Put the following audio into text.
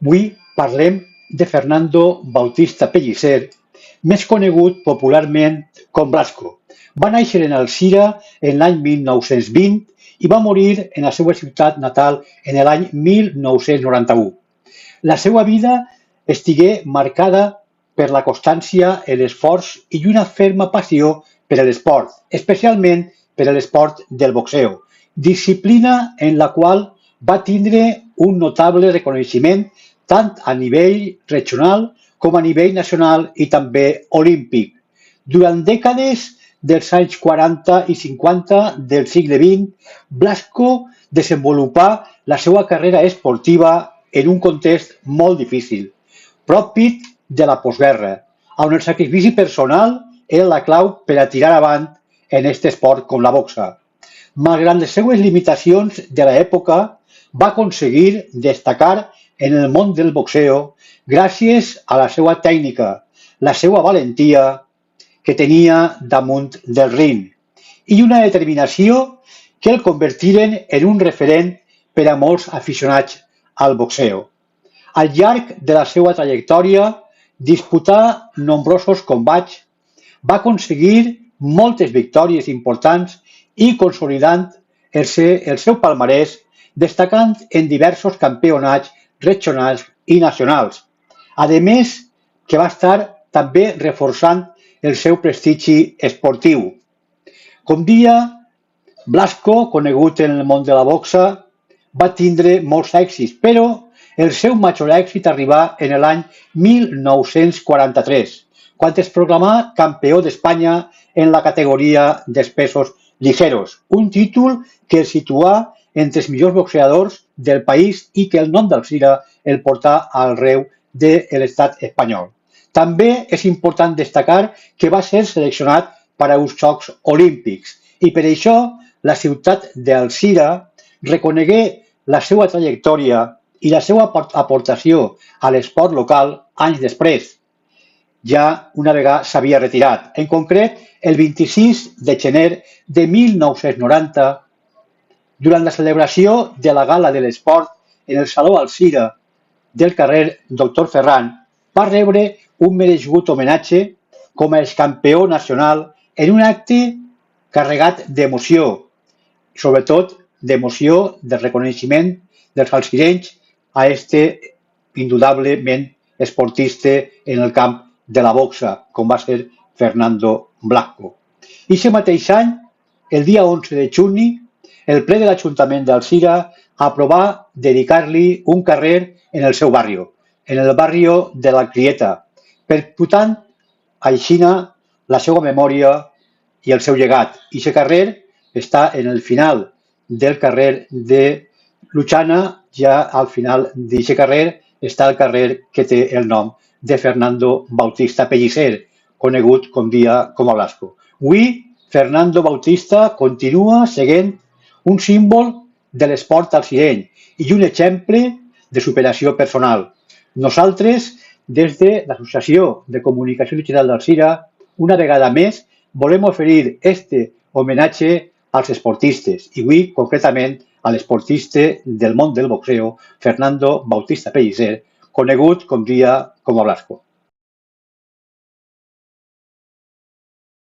Avui parlem de Fernando Bautista Pellicer, més conegut popularment com Blasco. Va néixer en Alzira en l'any 1920 i va morir en la seva ciutat natal en l'any 1991. La seva vida estigué marcada per la constància, l'esforç i una ferma passió per l'esport, especialment per l'esport del boxeo, disciplina en la qual va tindre un notable reconeixement tant a nivell regional com a nivell nacional i també olímpic. Durant dècades dels anys 40 i 50 del segle XX, Blasco desenvolupà la seva carrera esportiva en un context molt difícil, propi de la postguerra, on el sacrifici personal era la clau per a tirar avant en aquest esport com la boxa. Malgrat les seues limitacions de l'època, va aconseguir destacar en el món del boxeo gràcies a la seva tècnica, la seva valentia que tenia damunt del ring i una determinació que el convertiren en un referent per a molts aficionats al boxeo. Al llarg de la seva trajectòria disputà nombrosos combats, va aconseguir moltes victòries importants i consolidant el seu palmarès, destacant en diversos campionats regionals i nacionals. A més, que va estar també reforçant el seu prestigi esportiu. Com dia, Blasco, conegut en el món de la boxa, va tindre molts èxits, però el seu major èxit arribà en l'any 1943, quan es proclamà campió d'Espanya en la categoria dels pesos lligeros, un títol que el situà entre els millors boxeadors del país i que el nom d'Alzira el portà arreu de l'estat espanyol. També és important destacar que va ser seleccionat per a uns Jocs Olímpics i per això la ciutat d'Alzira reconegué la seva trajectòria i la seva aportació a l'esport local anys després, ja una vegada s'havia retirat. En concret, el 26 de gener de 1990, durant la celebració de la Gala de l'Esport en el Saló Alzira del carrer Doctor Ferran, va rebre un merescut homenatge com a campió nacional en un acte carregat d'emoció, sobretot d'emoció del reconeixement dels alzirenys a este indudablement esportista en el camp de la boxa, com va ser Fernando Blasco. I aquest mateix any, el dia 11 de juny, el ple de l'Ajuntament d'Alzira aprovà dedicar-li un carrer en el seu barri, en el barri de la Crieta, perpetuant així la seva memòria i el seu llegat. I aquest carrer està en el final del carrer de Luchana, ja al final d'aquest carrer està el carrer que té el nom de Fernando Bautista Pellicer, conegut com dia com a Blasco. Avui, Fernando Bautista continua sent un símbol de l'esport alzireny i un exemple de superació personal. Nosaltres, des de l'Associació de Comunicació Digital d'Alzira, una vegada més, volem oferir este homenatge als esportistes i avui, concretament, a l'esportista del món del boxeo, Fernando Bautista Pellicer, conegut com dia com a Blasco.